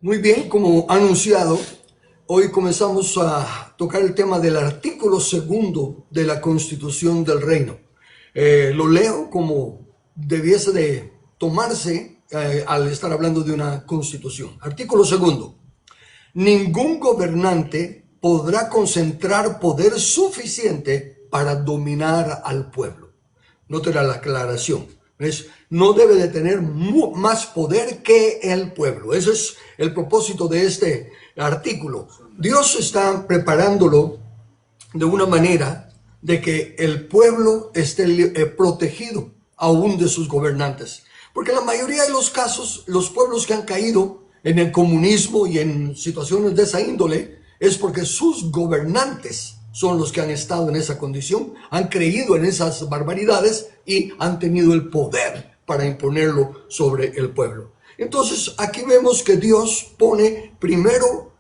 Muy bien, como anunciado, hoy comenzamos a tocar el tema del artículo segundo de la Constitución del Reino. Lo leo como debiese de tomarse al estar hablando de una constitución. Artículo segundo. Ningún gobernante podrá concentrar poder suficiente para dominar al pueblo. Note la aclaración. No debe de tener más poder que el pueblo. Ese es el propósito de este artículo. Dios está preparándolo de una manera de que el pueblo esté protegido aún de sus gobernantes. Porque en la mayoría de los casos, los pueblos que han caído en el comunismo y en situaciones de esa índole es porque sus gobernantes son los que han estado en esa condición, han creído en esas barbaridades y han tenido el poder para imponerlo sobre el pueblo. Entonces aquí vemos que Dios pone primero,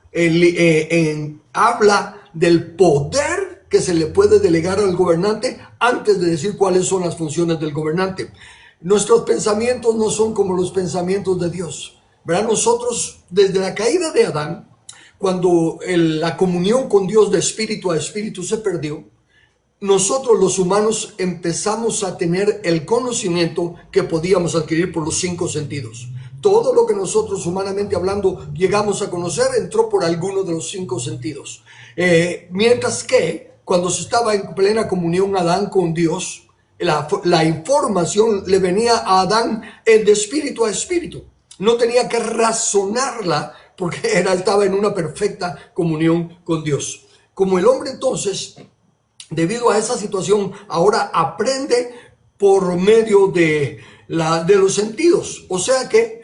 habla del poder que se le puede delegar al gobernante antes de decir cuáles son las funciones del gobernante. Nuestros pensamientos no son como los pensamientos de Dios, ¿verdad? Nosotros, desde la caída de Adán, cuando la comunión con Dios de espíritu a espíritu se perdió, nosotros los humanos empezamos a tener el conocimiento que podíamos adquirir por los 5 sentidos. Todo lo que nosotros humanamente hablando llegamos a conocer entró por alguno de los 5 sentidos. Mientras que cuando se estaba en plena comunión Adán con Dios, la información le venía a Adán de espíritu a espíritu. No tenía que razonarla porque estaba en una perfecta comunión con Dios. Como el hombre entonces, debido a esa situación, ahora aprende por medio de los sentidos. O sea que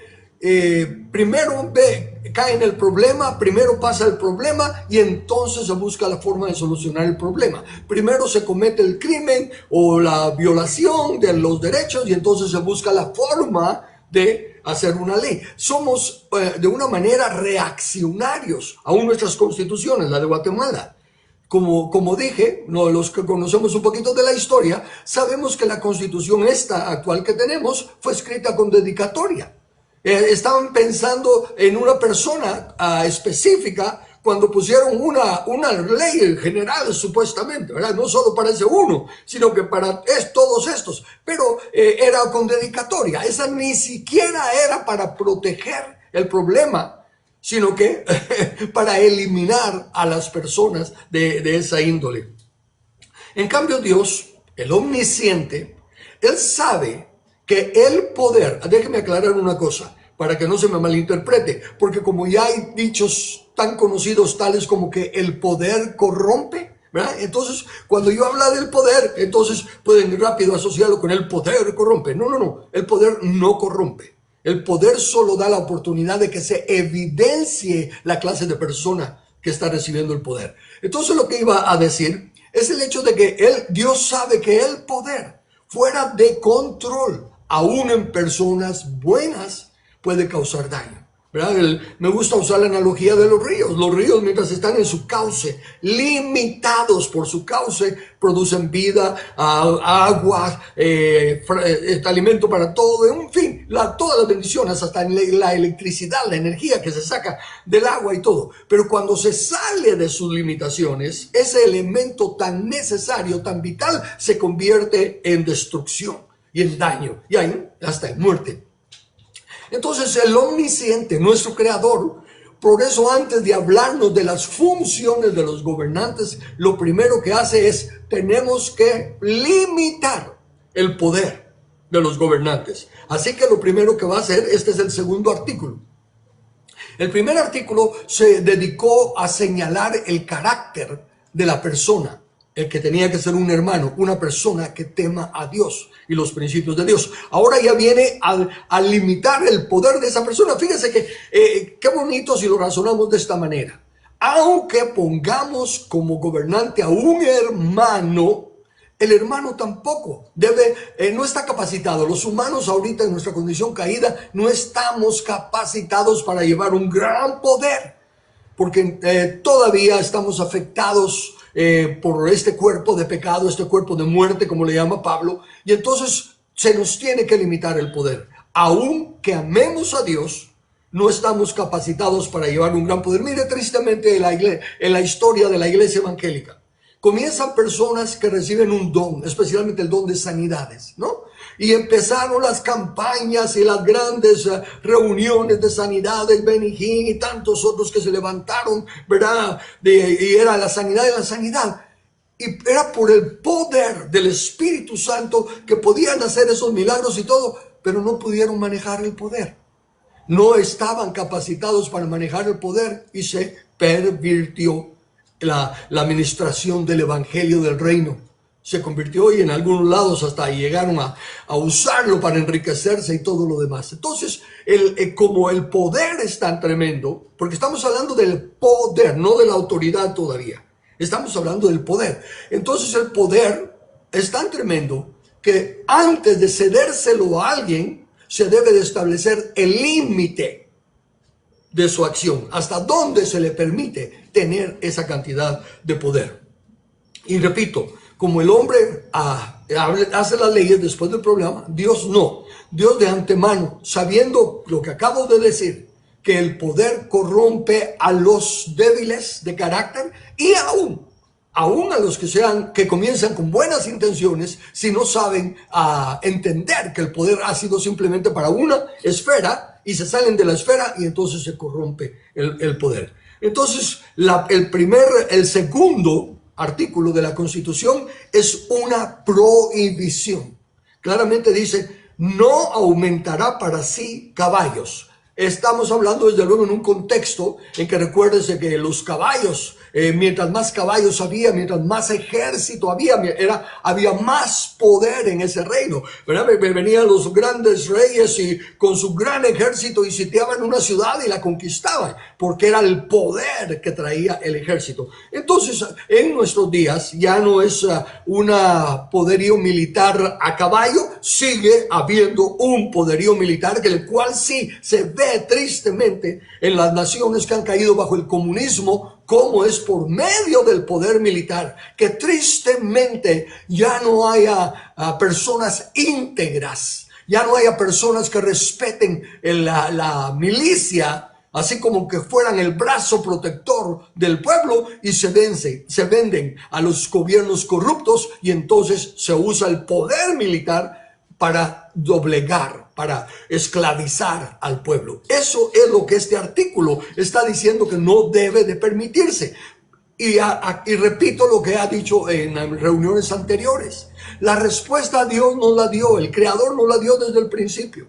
primero cae en el problema, primero pasa el problema y entonces se busca la forma de solucionar el problema. Primero se comete el crimen o la violación de los derechos y entonces se busca la forma de hacer una ley. Somos de una manera reaccionarios, aún nuestras constituciones, la de Guatemala. Como dije, los que conocemos un poquito de la historia, sabemos que la constitución esta actual que tenemos fue escrita con dedicatoria. Estaban pensando en una persona específica cuando pusieron una ley general supuestamente, ¿verdad? No solo para ese uno, sino que para todos estos. Pero era con dedicatoria. Esa ni siquiera era para proteger el problema, sino que para eliminar a las personas de esa índole. En cambio Dios, el omnisciente, Él sabe que el poder, déjeme aclarar una cosa, para que no se me malinterprete, porque como ya hay dichos tan conocidos tales como que el poder corrompe, ¿verdad? Entonces, cuando yo hablo del poder, entonces pueden rápido asociarlo con el poder corrompe. No, el poder no corrompe. El poder solo da la oportunidad de que se evidencie la clase de persona que está recibiendo el poder. Entonces lo que iba a decir es el hecho de que Dios sabe que el poder fuera de control, aún en personas buenas, puede causar daño, ¿verdad? Me gusta usar la analogía de los ríos. Los ríos, mientras están en su cauce, limitados por su cauce, producen vida, agua, alimento para todo, en fin, todas las bendiciones, hasta la electricidad, la energía que se saca del agua y todo. Pero cuando se sale de sus limitaciones, ese elemento tan necesario, tan vital, se convierte en destrucción y en daño, y ahí hasta en muerte. Entonces el omnisciente, nuestro creador, por eso antes de hablarnos de las funciones de los gobernantes, lo primero que hace es, tenemos que limitar el poder de los gobernantes. Así que lo primero que va a hacer, este es el segundo artículo. El primer artículo se dedicó a señalar el carácter de la persona, el que tenía que ser un hermano, una persona que tema a Dios y los principios de Dios. Ahora ya viene a limitar el poder de esa persona. Fíjense que qué bonito si lo razonamos de esta manera. Aunque pongamos como gobernante a un hermano, el hermano tampoco no está capacitado. Los humanos ahorita en nuestra condición caída no estamos capacitados para llevar un gran poder, porque todavía estamos afectados por este cuerpo de pecado, este cuerpo de muerte, como le llama Pablo, y entonces se nos tiene que limitar el poder. Aunque amemos a Dios, no estamos capacitados para llevar un gran poder. Mire, tristemente en la historia de la iglesia evangélica, comienzan personas que reciben un don, especialmente el don de sanidades, ¿no? Y empezaron las campañas y las grandes reuniones de sanidades, Benny Hinn y tantos otros que se levantaron, ¿verdad? Y era la sanidad de la sanidad. Y era por el poder del Espíritu Santo que podían hacer esos milagros y todo, pero no pudieron manejar el poder. No estaban capacitados para manejar el poder y se pervirtió la administración del evangelio del reino. Se convirtió y en algunos lados hasta llegaron a usarlo para enriquecerse y todo lo demás. Entonces, como el poder es tan tremendo, porque estamos hablando del poder, no de la autoridad todavía. Estamos hablando del poder. Entonces el poder es tan tremendo que antes de cedérselo a alguien, se debe de establecer el límite de su acción, hasta dónde se le permite tener esa cantidad de poder. Y repito, como el hombre hace las leyes después del problema, Dios no. Dios de antemano, sabiendo lo que acabo de decir, que el poder corrompe a los débiles de carácter y aún a los que comienzan con buenas intenciones, si no saben entender que el poder ha sido simplemente para una esfera y se salen de la esfera y entonces se corrompe el poder. Entonces, el segundo artículo de la Constitución es una prohibición. Claramente dice, no aumentará para sí caballos. Estamos hablando desde luego en un contexto en que recuérdense que los caballos, mientras más caballos había, mientras más ejército había más poder en ese reino, ¿verdad? Venían los grandes reyes y con su gran ejército y sitiaban una ciudad y la conquistaban, porque era el poder que traía el ejército. Entonces, en nuestros días ya no es un poderío militar a caballo, sigue habiendo un poderío militar, el cual sí se ve tristemente en las naciones que han caído bajo el comunismo, como es por medio del poder militar, que tristemente ya no haya personas íntegras, ya no haya personas que respeten la milicia, así como que fueran el brazo protector del pueblo, y se venden a los gobiernos corruptos, y entonces se usa el poder militar para doblegar, para esclavizar al pueblo. Eso es lo que este artículo está diciendo que no debe de permitirse. Y repito lo que ha dicho en reuniones anteriores. La respuesta a Dios nos la dio, el Creador nos la dio desde el principio.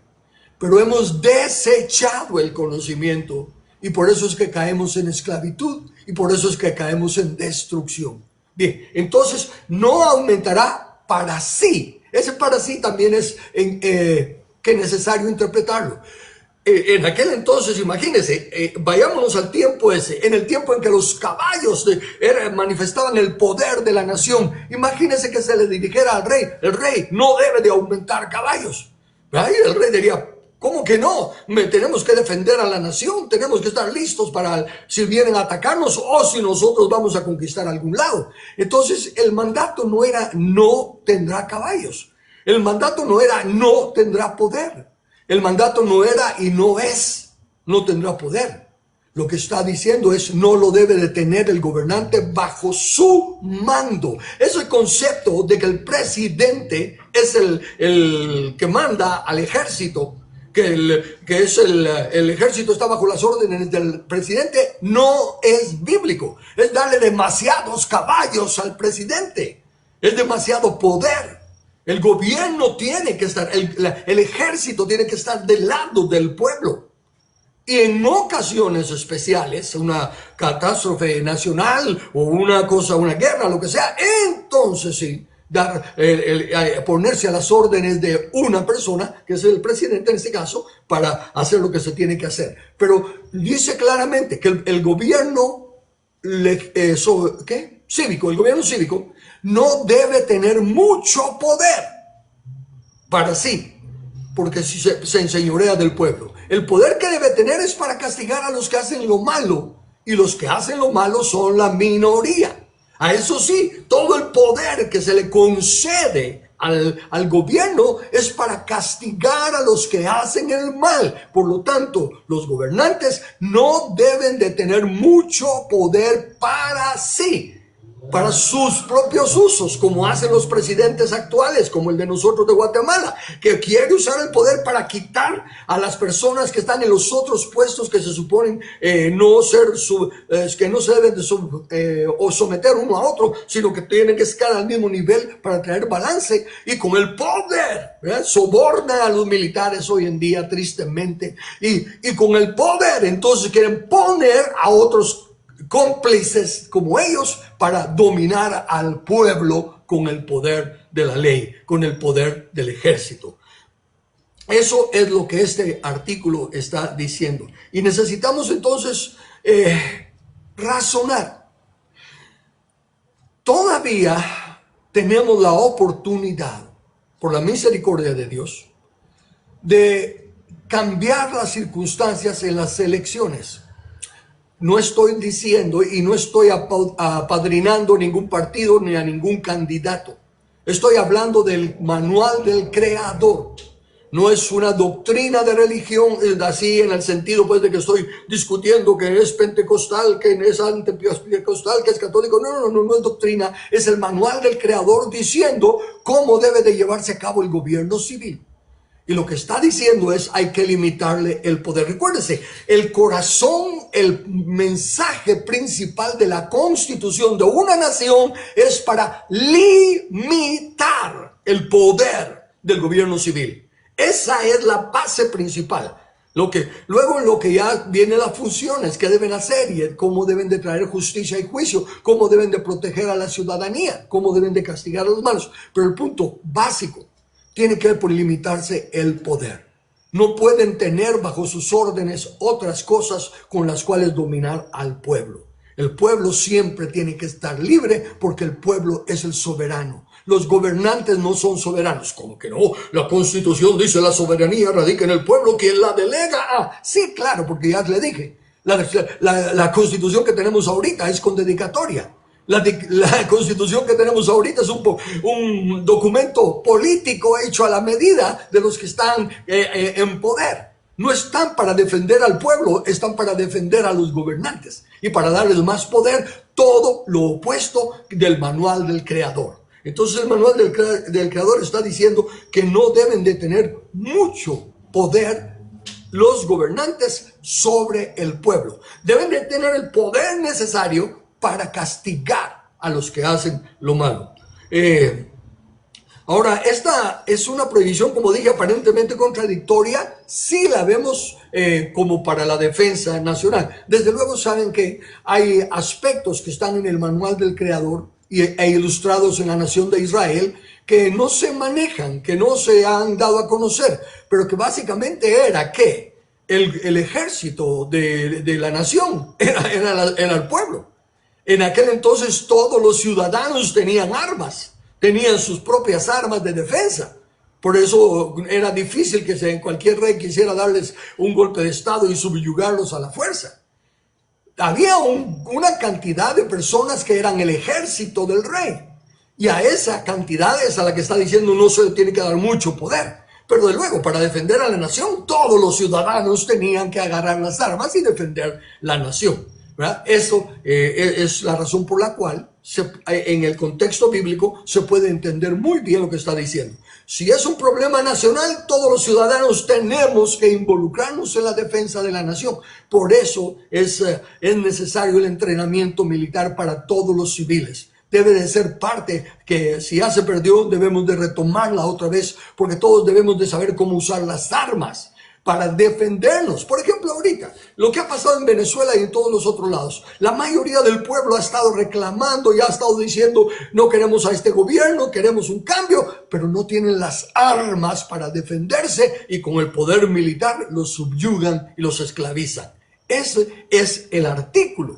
Pero hemos desechado el conocimiento y por eso es que caemos en esclavitud y por eso es que caemos en destrucción. Bien, entonces no aumentará para sí. Ese para sí también es que necesario interpretarlo. En aquel entonces, imagínense, vayámonos al tiempo ese, en el tiempo en que los caballos manifestaban el poder de la nación. Imagínense que se le dirigiera al rey, el rey no debe de aumentar caballos. Ahí el rey diría, ¿cómo que no? Tenemos que defender a la nación, tenemos que estar listos para si vienen a atacarnos o si nosotros vamos a conquistar algún lado. Entonces el mandato no era no tendrá caballos, el mandato no era no tendrá poder, el mandato no era y no es no tendrá poder. Lo que está diciendo es no lo debe de tener el gobernante bajo su mando. Es el concepto de que el presidente es el que manda al ejército. Que el ejército está bajo las órdenes del presidente, no es bíblico. Es darle demasiados caballos al presidente. Es demasiado poder. El gobierno tiene que estar, el ejército tiene que estar del lado del pueblo. Y en ocasiones especiales, una catástrofe nacional o una guerra, lo que sea, entonces sí, ponerse a las órdenes de una persona, que es el presidente en este caso, para hacer lo que se tiene que hacer. Pero dice claramente que el gobierno cívico, el gobierno cívico no debe tener mucho poder para sí, porque si se enseñorea del pueblo. El poder que debe tener es para castigar a los que hacen lo malo, y los que hacen lo malo son la minoría. A eso sí, todo el poder que se le concede al gobierno es para castigar a los que hacen el mal. Por lo tanto, los gobernantes no deben de tener mucho poder para sí, para sus propios usos, como hacen los presidentes actuales, como el de nosotros de Guatemala, que quiere usar el poder para quitar a las personas que están en los otros puestos que se suponen que no se deben de o someter uno a otro, sino que tienen que estar al mismo nivel para traer balance. Y con el poder, ¿verdad?, sobornan a los militares hoy en día, tristemente, y con el poder entonces quieren poner a otros cómplices como ellos para dominar al pueblo con el poder de la ley, con el poder del ejército. Eso es lo que este artículo está diciendo. Y necesitamos entonces razonar. Todavía tenemos la oportunidad, por la misericordia de Dios, de cambiar las circunstancias en las elecciones. No estoy diciendo y no estoy apadrinando ningún partido ni a ningún candidato. Estoy hablando del manual del Creador. No es una doctrina de religión, así en el sentido pues de que estoy discutiendo que es pentecostal, que es antipentecostal, que es católico. No es doctrina. Es el manual del Creador diciendo cómo debe de llevarse a cabo el gobierno civil. Y lo que está diciendo es, hay que limitarle el poder. Recuérdense, el corazón, el mensaje principal de la constitución de una nación es para limitar el poder del gobierno civil. Esa es la base principal. Luego en lo que ya vienen las funciones que deben hacer y cómo deben de traer justicia y juicio, cómo deben de proteger a la ciudadanía, cómo deben de castigar a los malos. Pero el punto básico tiene que ver por limitarse el poder. No pueden tener bajo sus órdenes otras cosas con las cuales dominar al pueblo. El pueblo siempre tiene que estar libre porque el pueblo es el soberano. Los gobernantes no son soberanos. ¿Cómo que no? La Constitución dice la soberanía radica en el pueblo, quien la delega. Sí, claro, porque ya le dije. La Constitución que tenemos ahorita es con dedicatoria. La Constitución que tenemos ahorita es un documento político hecho a la medida de los que están en poder. No están para defender al pueblo, están para defender a los gobernantes y para darles más poder, todo lo opuesto del manual del Creador. Entonces el manual del Creador está diciendo que no deben de tener mucho poder los gobernantes sobre el pueblo. Deben de tener el poder necesario para castigar a los que hacen lo malo. Ahora, esta es una prohibición, como dije, aparentemente contradictoria, si la vemos como para la defensa nacional. Desde luego saben que hay aspectos que están en el manual del Creador e ilustrados en la nación de Israel que no se manejan, que no se han dado a conocer, pero que básicamente era que el ejército de la nación era el pueblo. En aquel entonces todos los ciudadanos tenían armas, tenían sus propias armas de defensa. Por eso era difícil que cualquier rey quisiera darles un golpe de estado y subyugarlos a la fuerza. Había una cantidad de personas que eran el ejército del rey. Y a esa cantidad es a la que está diciendo no se le tiene que dar mucho poder. Pero de luego, para defender a la nación, todos los ciudadanos tenían que agarrar las armas y defender la nación, ¿verdad? Eso es la razón por la cual en el contexto bíblico se puede entender muy bien lo que está diciendo. Si es un problema nacional, todos los ciudadanos tenemos que involucrarnos en la defensa de la nación. Por eso es necesario el entrenamiento militar para todos los civiles. Debe de ser parte que si ya se perdió debemos de retomarla otra vez, porque todos debemos de saber cómo usar las armas para defendernos. Por ejemplo, ahorita, lo que ha pasado en Venezuela y en todos los otros lados, la mayoría del pueblo ha estado reclamando y ha estado diciendo, no queremos a este gobierno, queremos un cambio, pero no tienen las armas para defenderse y con el poder militar los subyugan y los esclavizan. Ese es el artículo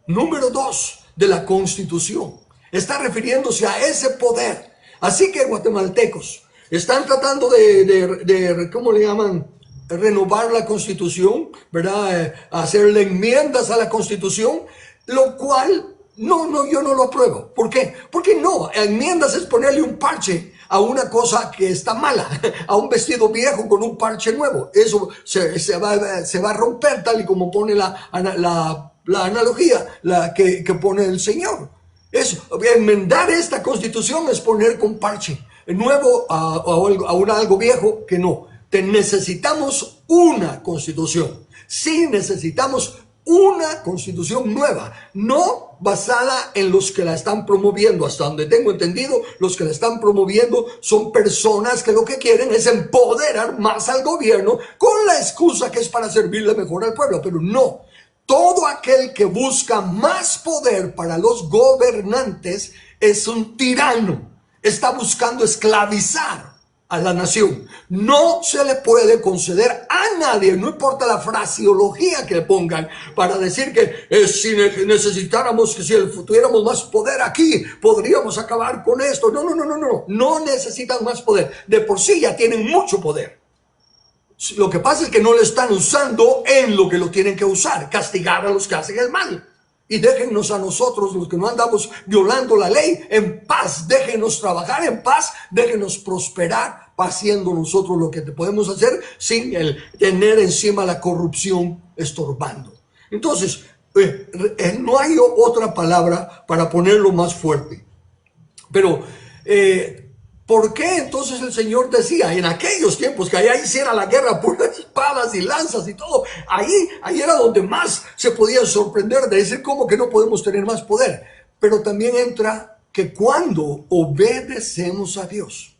número 2 de la Constitución. Está refiriéndose a ese poder. Así que guatemaltecos están tratando de ¿cómo le llaman? Renovar la Constitución, ¿verdad? Hacerle enmiendas a la Constitución, lo cual yo no lo apruebo. ¿Por qué? Porque no, enmiendas es ponerle un parche a una cosa que está mala, a un vestido viejo con un parche nuevo. Eso se va a romper, tal y como pone la analogía que pone el Señor. Enmendar esta constitución es poner con parche nuevo a algo viejo que no. Necesitamos una constitución. Sí, necesitamos una constitución nueva, no basada en los que la están promoviendo. Hasta donde tengo entendido, los que la están promoviendo son personas que lo que quieren es empoderar más al gobierno con la excusa que es para servirle mejor al pueblo, pero no. Todo aquel que busca más poder para los gobernantes es un tirano. Está buscando esclavizar a la nación. No se le puede conceder a nadie, no importa la fraseología que pongan, para decir que si necesitáramos, que si tuviéramos más poder aquí, podríamos acabar con esto. No necesitan más poder. De por sí ya tienen mucho poder. Lo que pasa es que no lo están usando en lo que lo tienen que usar, castigar a los que hacen el mal. Y déjennos a nosotros, los que no andamos violando la ley, en paz. Déjenos trabajar en paz, déjenos prosperar, haciendo nosotros lo que podemos hacer sin tener encima la corrupción estorbando. Entonces, no hay otra palabra para ponerlo más fuerte. Pero, ¿por qué entonces el Señor decía en aquellos tiempos que allá hiciera la guerra por espadas y lanzas y todo? Ahí era donde más se podía sorprender de decir cómo que no podemos tener más poder. Pero también entra que cuando obedecemos a Dios,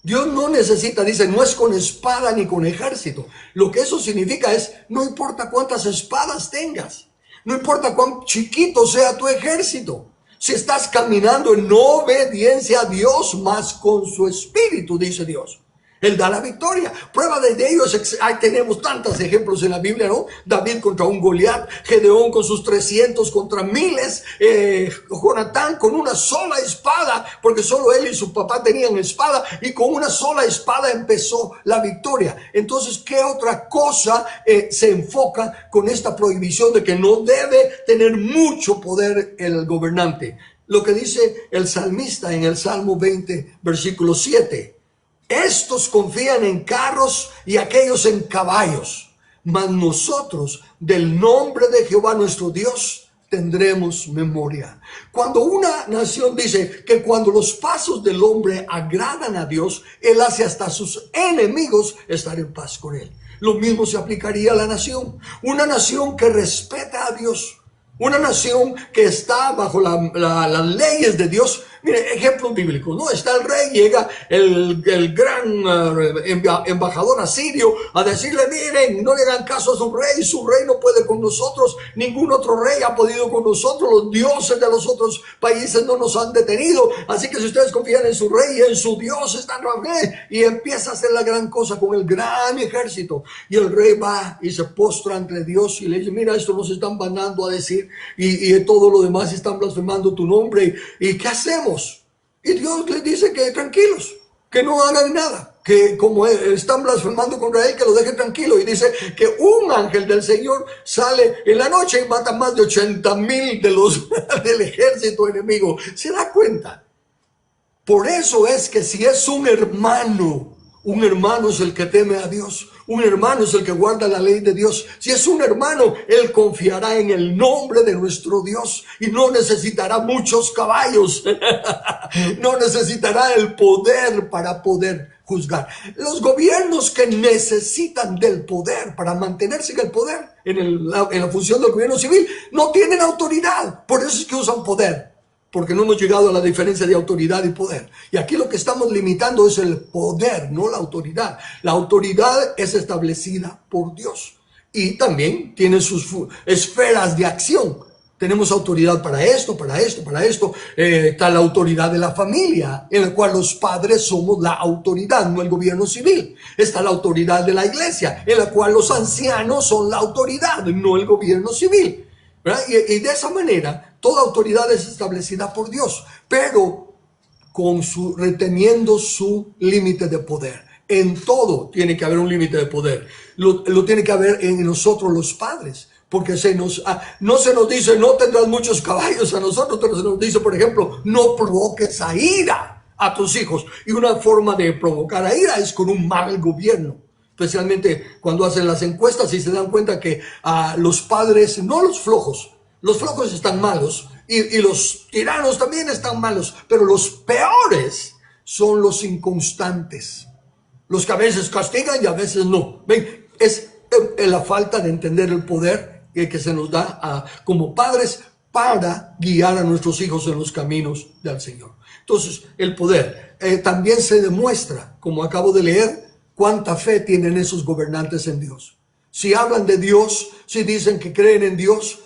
Dios no necesita, dice, no es con espada ni con ejército. Lo que eso significa es, no importa cuántas espadas tengas, no importa cuán chiquito sea tu ejército. Si estás caminando en obediencia a Dios, más con su espíritu, dice Dios, Él da la victoria. Prueba de ello tenemos tantos ejemplos en la Biblia, ¿no? David contra un Goliat, Gedeón con sus 300 contra miles, Jonatán con una sola espada, porque solo él y su papá tenían espada, y con una sola espada empezó la victoria. Entonces, ¿qué otra cosa se enfoca con esta prohibición de que no debe tener mucho poder el gobernante? Lo que dice el salmista en el Salmo 20, versículo 7. Estos confían en carros y aquellos en caballos, mas nosotros del nombre de Jehová nuestro Dios tendremos memoria. Cuando una nación dice que cuando los pasos del hombre agradan a Dios, Él hace hasta sus enemigos estar en paz con Él. Lo mismo se aplicaría a la nación. Una nación que respeta a Dios, una nación que está bajo las leyes de Dios. Mire, ejemplo bíblico, ¿no? Está el rey, llega el gran embajador asirio a decirle, miren, no le hagan caso a su rey no puede con nosotros, ningún otro rey ha podido con nosotros, los dioses de los otros países no nos han detenido, así que si ustedes confían en su rey y en su Dios, están bien. Y empieza a hacer la gran cosa con el gran ejército, y el rey va y se postra ante Dios y le dice, mira, esto nos están mandando a decir, y todo lo demás están blasfemando tu nombre, y ¿qué hacemos? Y Dios les dice que tranquilos, que no hagan nada, que como están blasfemando contra Él, que lo dejen tranquilo. Y dice que un ángel del Señor sale en la noche y mata más de 80,000 del ejército enemigo. ¿Se da cuenta? Por eso es que si es un hermano es el que teme a Dios. Un hermano es el que guarda la ley de Dios. Si es un hermano, él confiará en el nombre de nuestro Dios y no necesitará muchos caballos. No necesitará el poder para poder juzgar. Los gobiernos que necesitan del poder para mantenerse en el poder, en la función del gobierno civil, no tienen autoridad. Por eso es que usan poder. Porque no hemos llegado a la diferencia de autoridad y poder. Y aquí lo que estamos limitando es el poder, no la autoridad. La autoridad es establecida por Dios. Y también tiene sus esferas de acción. Tenemos autoridad para esto, para esto, para esto. Está la autoridad de la familia, en la cual los padres somos la autoridad, no el gobierno civil. Está la autoridad de la iglesia, en la cual los ancianos son la autoridad, no el gobierno civil. ¿Verdad? Y de esa manera, toda autoridad es establecida por Dios, pero reteniendo su límite de poder. En todo tiene que haber un límite de poder. Lo tiene que haber en nosotros los padres, porque no se nos dice no tendrás muchos caballos a nosotros, pero se nos dice, por ejemplo, no provoques a ira a tus hijos. Y una forma de provocar a ira es con un mal gobierno. Especialmente cuando hacen las encuestas y se dan cuenta que los padres, no los flojos están malos y los tiranos también están malos, pero los peores son los inconstantes, los que a veces castigan y a veces no. ¿Ven? Es la falta de entender el poder que se nos da como padres para guiar a nuestros hijos en los caminos del Señor. Entonces, el poder también se demuestra, como acabo de leer, cuánta fe tienen esos gobernantes en Dios. Si hablan de Dios, si dicen que creen en Dios,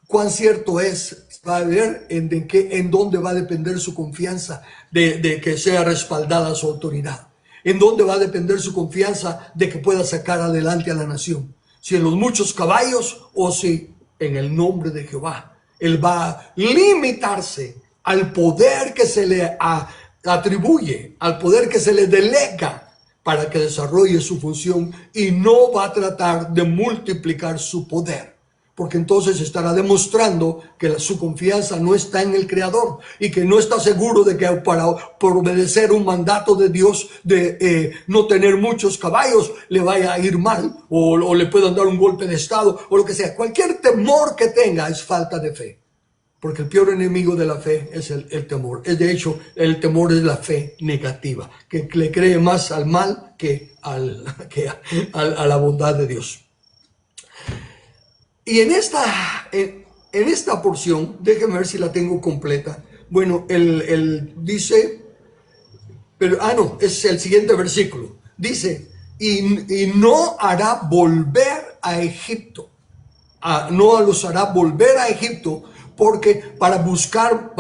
cuán cierto es, va a ver en dónde va a depender su confianza de que sea respaldada su autoridad. En dónde va a depender su confianza de que pueda sacar adelante a la nación. Si en los muchos caballos o si en el nombre de Jehová. Él va a limitarse al poder que se le atribuye, al poder que se le delega para que desarrolle su función, y no va a tratar de multiplicar su poder, porque entonces estará demostrando que su confianza no está en el Creador y que no está seguro de que por obedecer un mandato de Dios de no tener muchos caballos le vaya a ir mal o le puedan dar un golpe de estado o lo que sea. Cualquier temor que tenga es falta de fe. Porque el peor enemigo de la fe es el temor. De hecho, el temor es la fe negativa, que le cree más al mal que a la bondad de Dios. Y en esta porción, déjenme ver si la tengo completa. Bueno, él dice, pero no, es el siguiente versículo. Dice, y no hará volver a Egipto. No los hará volver a Egipto, porque para buscar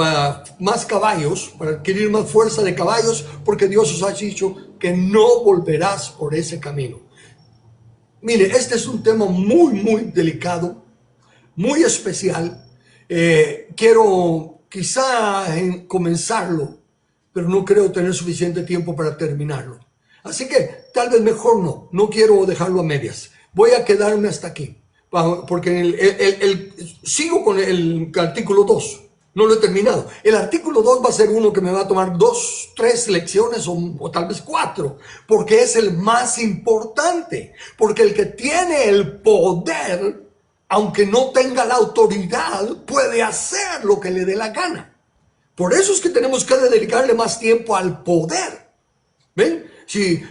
más caballos, para adquirir más fuerza de caballos, porque Dios os ha dicho que no volverás por ese camino. Mire, este es un tema muy, muy delicado, muy especial. Quiero quizá comenzarlo, pero no creo tener suficiente tiempo para terminarlo. Así que tal vez mejor no quiero dejarlo a medias. Voy a quedarme hasta aquí. Porque sigo con el artículo 2, no lo he terminado. El artículo 2 va a ser uno que me va a tomar 2, 3 lecciones o tal vez 4, porque es el más importante, porque el que tiene el poder, aunque no tenga la autoridad, puede hacer lo que le dé la gana. Por eso es que tenemos que dedicarle más tiempo al poder. ¿Ven? Sí,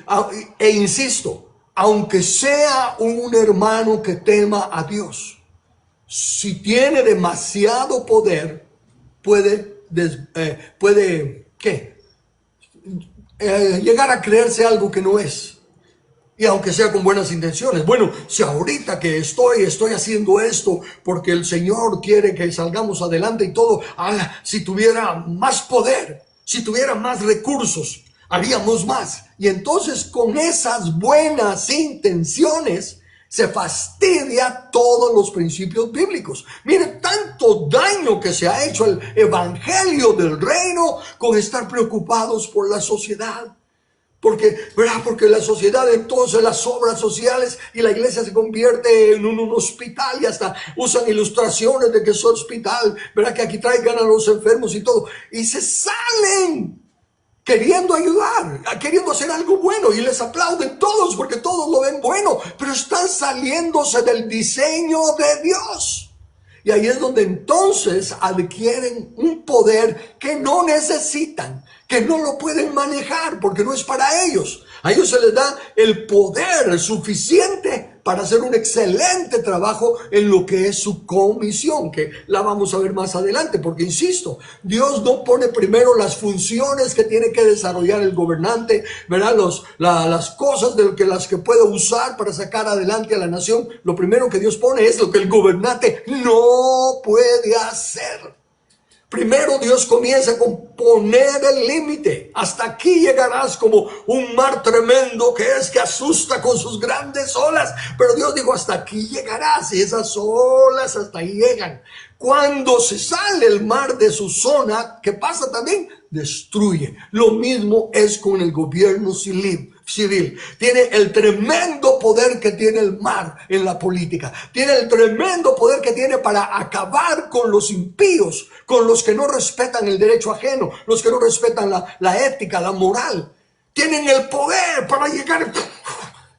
insisto, aunque sea un hermano que tema a Dios, si tiene demasiado poder, puede llegar a creerse algo que no es. Y aunque sea con buenas intenciones. Bueno, si ahorita que estoy haciendo esto porque el Señor quiere que salgamos adelante y todo, si tuviera más poder, si tuviera más recursos, haríamos más. Y entonces con esas buenas intenciones se fastidia todos los principios bíblicos. Mire, tanto daño que se ha hecho al evangelio del reino con estar preocupados por la sociedad. Porque la sociedad, entonces las obras sociales, y la iglesia se convierte en un hospital y hasta usan ilustraciones de que es hospital, ¿verdad? Que aquí traigan a los enfermos y todo. Y se salen queriendo ayudar, queriendo hacer algo bueno, y les aplauden todos porque todos lo ven bueno, pero están saliéndose del diseño de Dios. Y ahí es donde entonces adquieren un poder que no necesitan, que no lo pueden manejar porque no es para ellos. A ellos se les da el poder suficiente para hacer un excelente trabajo en lo que es su comisión, que la vamos a ver más adelante, porque insisto, Dios no pone primero las funciones que tiene que desarrollar el gobernante, ¿verdad? Las cosas las que puede usar para sacar adelante a la nación. Lo primero que Dios pone es lo que el gobernante no puede hacer. Primero Dios comienza con poner el límite. Hasta aquí llegarás como un mar tremendo que asusta con sus grandes olas. Pero Dios dijo, hasta aquí llegarás, y esas olas hasta ahí llegan. Cuando se sale el mar de su zona, ¿qué pasa también? Destruye. Lo mismo es con el gobierno civil. civil, tiene el tremendo poder que tiene el mar en la política, tiene el tremendo poder que tiene para acabar con los impíos, con los que no respetan el derecho ajeno, los que no respetan la ética, la moral. Tienen el poder para llegar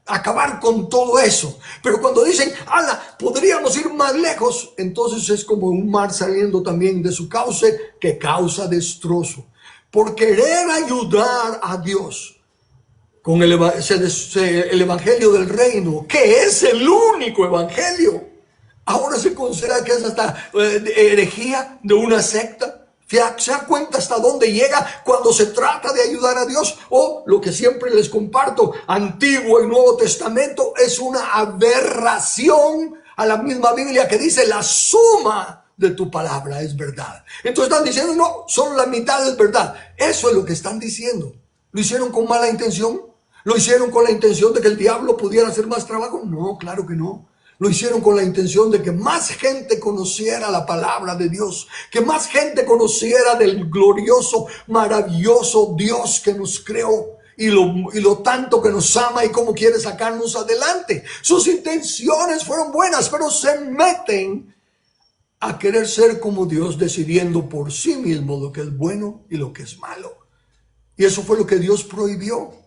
a acabar con todo eso. Pero cuando dicen, ala, podríamos ir más lejos, entonces es como un mar saliendo también de su cauce que causa destrozo. Por querer ayudar a Dios con el evangelio del reino, que es el único evangelio, ahora se considera que es hasta herejía de una secta. ¿Se da cuenta hasta dónde llega cuando se trata de ayudar a Dios? O lo que siempre les comparto, Antiguo y Nuevo Testamento es una aberración a la misma Biblia que dice la suma de tu palabra es verdad. Entonces están diciendo, no, solo la mitad es verdad. Eso es lo que están diciendo. ¿Lo hicieron con mala intención? ¿Lo hicieron con la intención de que el diablo pudiera hacer más trabajo? No, claro que no. Lo hicieron con la intención de que más gente conociera la palabra de Dios, que más gente conociera del glorioso, maravilloso Dios que nos creó y lo tanto que nos ama y cómo quiere sacarnos adelante. Sus intenciones fueron buenas, pero se meten a querer ser como Dios, decidiendo por sí mismo lo que es bueno y lo que es malo. Y eso fue lo que Dios prohibió.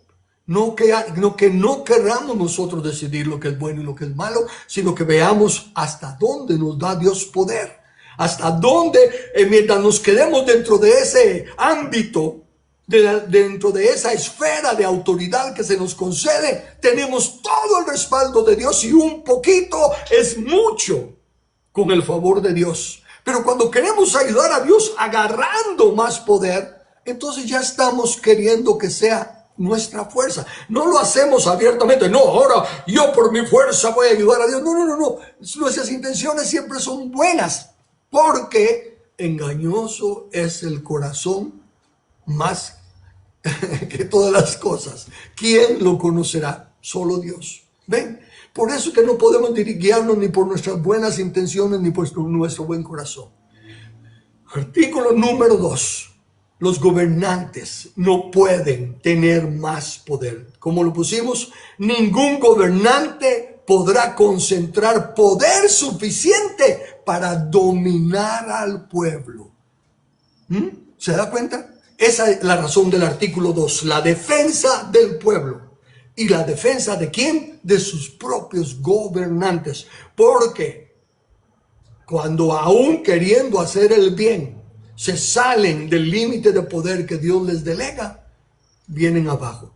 No que no querramos nosotros decidir lo que es bueno y lo que es malo, sino que veamos hasta dónde nos da Dios poder. Hasta dónde, mientras nos quedemos dentro de ese ámbito, dentro de esa esfera de autoridad que se nos concede, tenemos todo el respaldo de Dios y un poquito es mucho con el favor de Dios. Pero cuando queremos ayudar a Dios agarrando más poder, entonces ya estamos queriendo que sea nuestra fuerza. No lo hacemos abiertamente. No, ahora yo por mi fuerza voy a ayudar a Dios. No. Nuestras intenciones siempre son buenas, porque engañoso es el corazón más que todas las cosas. ¿Quién lo conocerá? Solo Dios. ¿Ven? Por eso que no podemos guiarnos ni por nuestras buenas intenciones ni por nuestro buen corazón. Artículo número 2. Los gobernantes no pueden tener más poder. Como lo pusimos, ningún gobernante podrá concentrar poder suficiente para dominar al pueblo. ¿Se da cuenta? Esa es la razón del artículo 2, la defensa del pueblo. ¿Y la defensa de quién? De sus propios gobernantes. Porque cuando aún queriendo hacer el bien, se salen del límite de poder que Dios les delega, vienen abajo.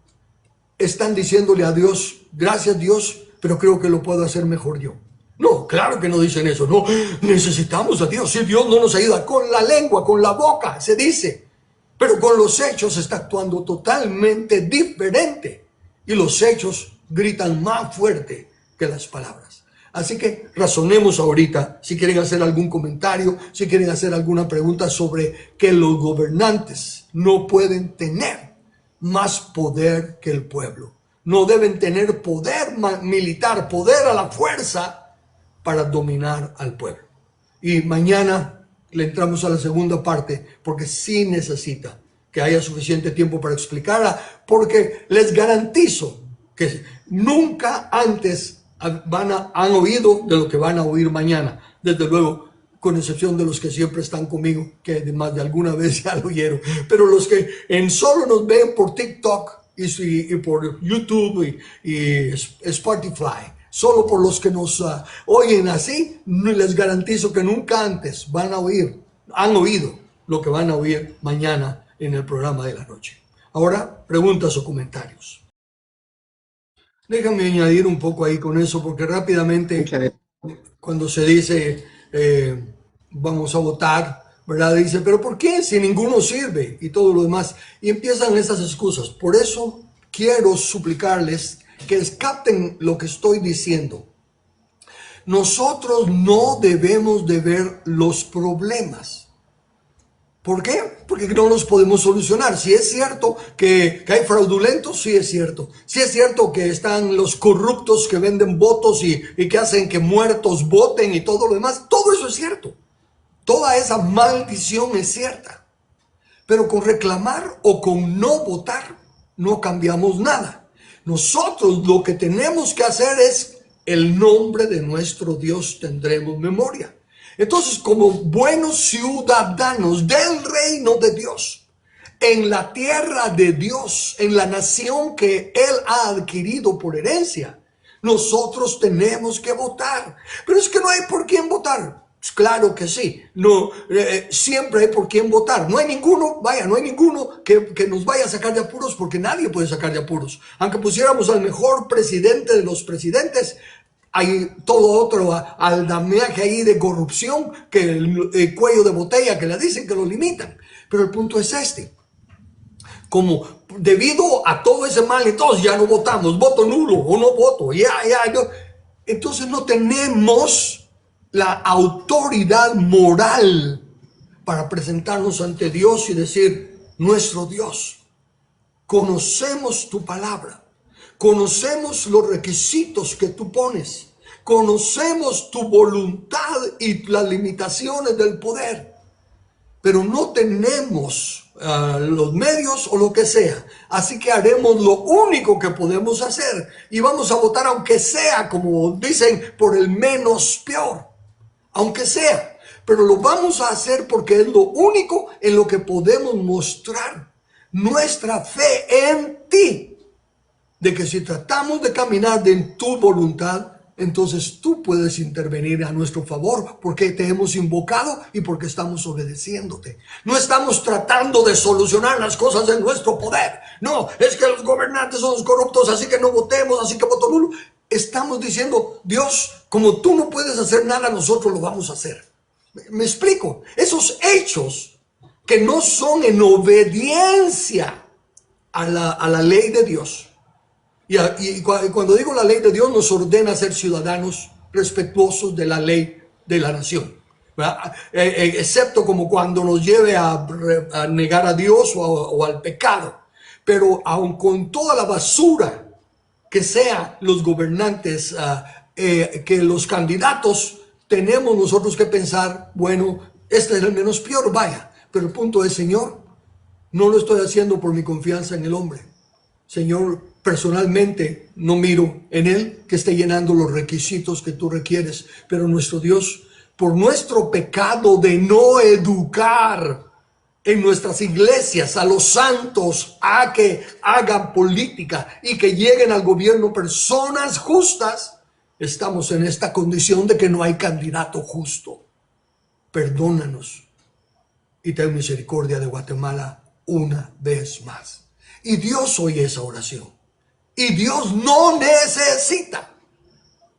Están diciéndole a Dios, gracias Dios, pero creo que lo puedo hacer mejor yo. No, claro que no dicen eso, no, necesitamos a Dios. Si Dios no nos ayuda con la lengua, con la boca, se dice, pero con los hechos está actuando totalmente diferente. Y los hechos gritan más fuerte que las palabras. Así que razonemos ahorita, si quieren hacer algún comentario, si quieren hacer alguna pregunta sobre que los gobernantes no pueden tener más poder que el pueblo. No deben tener poder militar, poder a la fuerza para dominar al pueblo. Y mañana le entramos a la segunda parte porque sí necesita que haya suficiente tiempo para explicarla, porque les garantizo que nunca antes han oído de lo que van a oír mañana. Desde luego, con excepción de los que siempre están conmigo, que más de alguna vez ya lo oyeron. Pero los que en solo nos ven por TikTok y por YouTube y Spotify, solo por los que nos oyen así, les garantizo que nunca antes han oído lo que van a oír mañana en el programa de la noche. Ahora, preguntas o comentarios. Déjame añadir un poco ahí con eso, porque rápidamente cuando se dice vamos a votar, ¿verdad? Dice, pero ¿por qué? Si ninguno sirve y todo lo demás. Y empiezan esas excusas. Por eso quiero suplicarles que capten lo que estoy diciendo. Nosotros no debemos de ver los problemas. ¿Por qué? Porque no los podemos solucionar. Si es cierto que hay fraudulentos, sí es cierto. Si es cierto que están los corruptos que venden votos y que hacen que muertos voten y todo lo demás. Todo eso es cierto. Toda esa maldición es cierta. Pero con reclamar o con no votar no cambiamos nada. Nosotros lo que tenemos que hacer es el nombre de nuestro Dios tendremos memoria. Entonces, como buenos ciudadanos del reino de Dios, en la tierra de Dios, en la nación que Él ha adquirido por herencia, nosotros tenemos que votar. Pero es que no hay por quién votar. Pues claro que sí, no, siempre hay por quién votar. No hay ninguno, no hay ninguno que nos vaya a sacar de apuros, porque nadie puede sacar de apuros. Aunque pusiéramos al mejor presidente de los presidentes, hay todo otro aldamiaje ahí de corrupción, que el cuello de botella que le dicen que lo limitan. Pero el punto es este. Como debido a todo ese mal, entonces ya no votamos, voto nulo o no voto, entonces no tenemos la autoridad moral para presentarnos ante Dios y decir: nuestro Dios, conocemos tu palabra, conocemos los requisitos que tú pones, conocemos tu voluntad y las limitaciones del poder, pero no tenemos los medios o lo que sea, así que haremos lo único que podemos hacer y vamos a votar, aunque sea, como dicen, por el menos peor, aunque sea, pero lo vamos a hacer porque es lo único en lo que podemos mostrar nuestra fe en ti, de que si tratamos de caminar en tu voluntad, entonces tú puedes intervenir a nuestro favor, porque te hemos invocado y porque estamos obedeciéndote. No estamos tratando de solucionar las cosas en nuestro poder. No, es que los gobernantes son corruptos, así que no votemos, así que voto nulo. Estamos diciendo: Dios, como tú no puedes hacer nada, nosotros lo vamos a hacer. ¿Me explico? Esos hechos que no son en obediencia a la ley de Dios. Y cuando digo la ley de Dios, nos ordena ser ciudadanos respetuosos de la ley de la nación, excepto como cuando nos lleve a negar a Dios o al pecado. Pero aun con toda la basura que sean los gobernantes, que los candidatos, tenemos nosotros que pensar: bueno, este es el menos peor, pero el punto es: Señor, no lo estoy haciendo por mi confianza en el hombre. Señor, personalmente no miro en Él que esté llenando los requisitos que tú requieres, pero nuestro Dios, por nuestro pecado de no educar en nuestras iglesias a los santos a que hagan política y que lleguen al gobierno personas justas, estamos en esta condición de que no hay candidato justo. Perdónanos y ten misericordia de Guatemala una vez más. Y Dios oye esa oración. Y Dios no necesita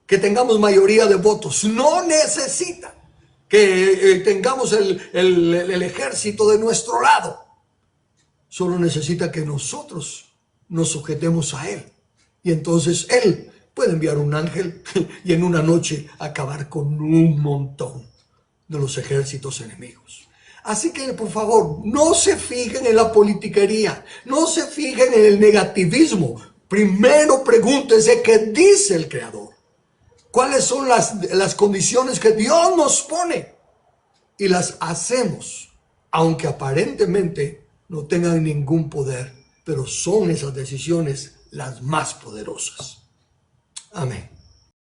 que tengamos mayoría de votos. No necesita que tengamos el ejército de nuestro lado. Solo necesita que nosotros nos sujetemos a Él. Y entonces Él puede enviar un ángel y en una noche acabar con un montón de los ejércitos enemigos. Así que, por favor, no se fijen en la politiquería, no se fijen en el negativismo. Primero pregúntense qué dice el Creador. ¿Cuáles son las condiciones que Dios nos pone? Y las hacemos, aunque aparentemente no tengan ningún poder, pero son esas decisiones las más poderosas. Amén.